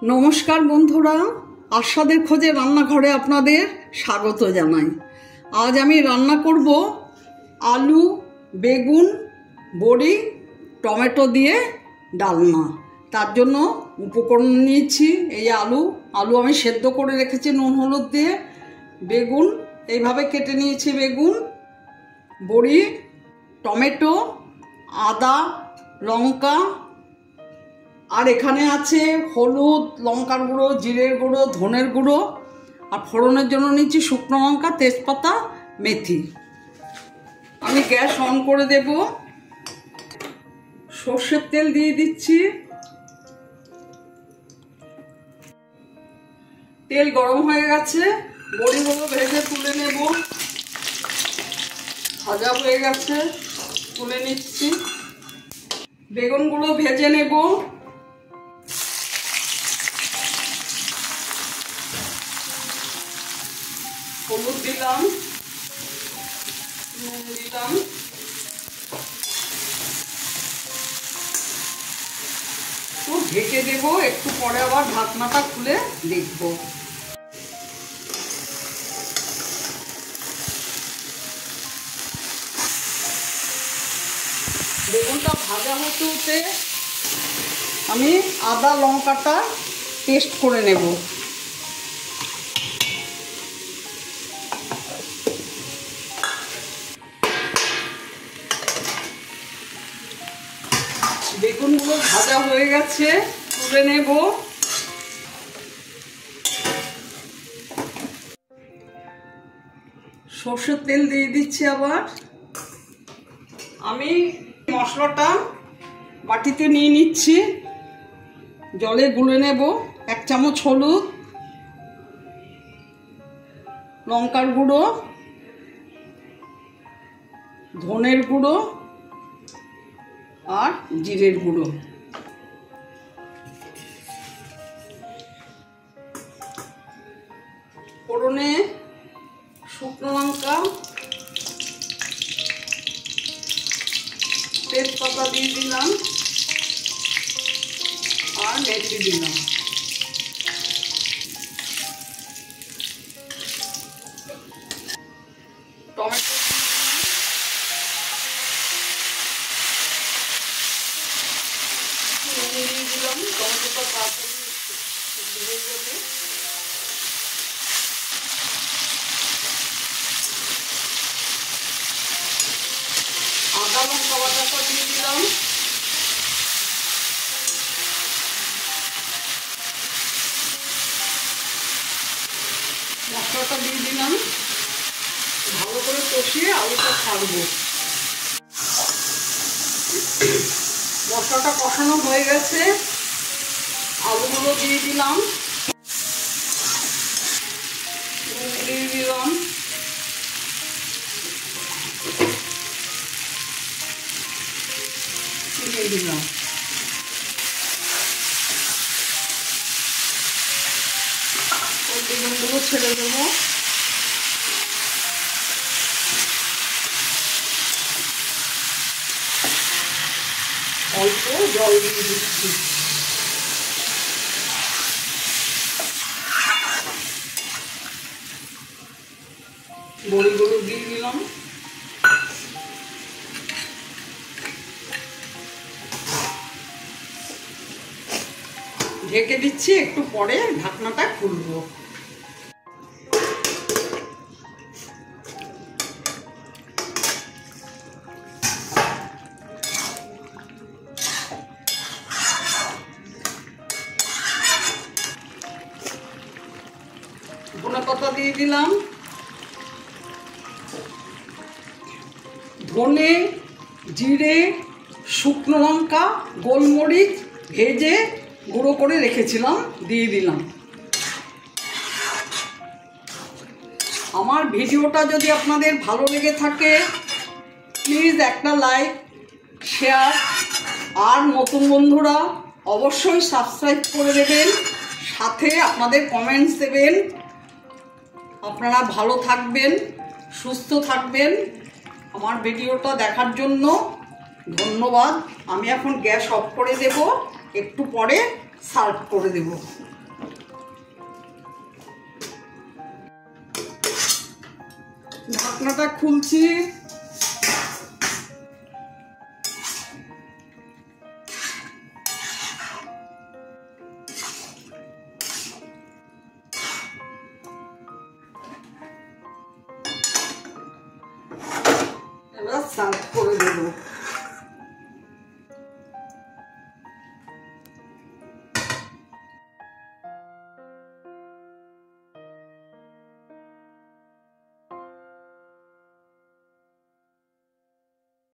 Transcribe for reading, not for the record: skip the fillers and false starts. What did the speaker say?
নমস্কার বন্ধুরা, আস্বাদের খোঁজে রান্নাঘরে আপনাদের স্বাগত জানাই। আজ আমি রান্না করব আলু, বেগুন, বড়ি, টমেটো দিয়ে ডালনা। তার জন্য উপকরণ নিয়েছি এই আলু আমি সেদ্ধ করে রেখেছি নুন হলুদ দিয়ে। বেগুন এইভাবে কেটে নিয়েছি, বেগুন, বড়ি, টমেটো, আদা, লঙ্কা, আর এখানে আছে হলুদ, লঙ্কার গুঁড়ো, জিরের গুঁড়ো, ধনের গুঁড়ো, আর ফোড়নের জন্য নিচ্ছি শুকনো লঙ্কা, তেজপাতা, মেথি। আমি গ্যাস অন করে দেব। সর্ষের তেল দিয়ে দিচ্ছি। তেল গরম হয়ে গেছে, বড়িগুলো ভেজে তুলে নেব। ভাজা হয়ে গেছে, তুলে নিচ্ছি। বেগুনগুলো ভেজে নেব। হলুদ দিলাম, নুন দিলাম, তো ঢেকে দেব। একটু পরে আবার ঢাকনাটা খুলে দেখব। বেগুনটা ভাজা হতে হতে আমি আদা লঙ্কাটা পেস্ট করে নেব। বেগুনগুলো ভাজা হয়ে গেছে, তুলে নেব। সর্ষের তেল দিয়ে দিচ্ছি আবার। আমি মশলাটা বাটিতে নিয়ে নিচ্ছি, জলে গুলে নেব। 1 চামচ হলুদ, লঙ্কার গুঁড়ো, ধনের গুঁড়ো আর জিরের গুঁড়ো। ফোড়নে শুকনো লঙ্কা, তেজপাতা দিয়ে দিলাম আর মেথি দিলাম। টমেটো দিয়ে দিলাম। টমেটোটা তাড়াতাড়ি হয়ে যাবে। আদা লঙ্কা বাটাটা দিয়ে দিলাম। মশলাটা দিয়ে দিলাম। ভালো করে কষিয়ে আলুটা ছাড়বো। মশলাটা কষানো হয়ে গেছে, আলুগুলো দিয়ে দিলাম, দিয়ে দিলাম, চিনি দিলাম। ওই বেগুনগুলো ছেড়ে দেবো। অল্প জল দিয়ে দিচ্ছি। বড়িগুলো দিয়ে দিলাম। ঢেকে দিচ্ছি, একটু পরে ঢাকনাটা খুলবো। ধনেপাতা দিয়ে দিলাম। ধনে, জিরে, শুকনো লঙ্কা, গোলমরিচ ভেজে গুঁড়ো করে রেখেছিলাম, দিয়ে দিলাম। আমার ভিডিওটা যদি আপনাদের ভালো লেগে থাকে প্লিজ একটা লাইক, শেয়ার, আর নতুন বন্ধুরা অবশ্যই সাবস্ক্রাইব করে দেবেন, সাথে আপনাদের কমেন্টস দেবেন। আপনারা ভালো থাকবেন, সুস্থ থাকবেন। আমার ভিডিওটা দেখার জন্য ধন্যবাদ। আমি এখন গ্যাস অফ করে দেব, একটু পরে সার্ভ করে দেব। ঢাকনাটা খুলছি। এবার সার্ভ করে দেবো।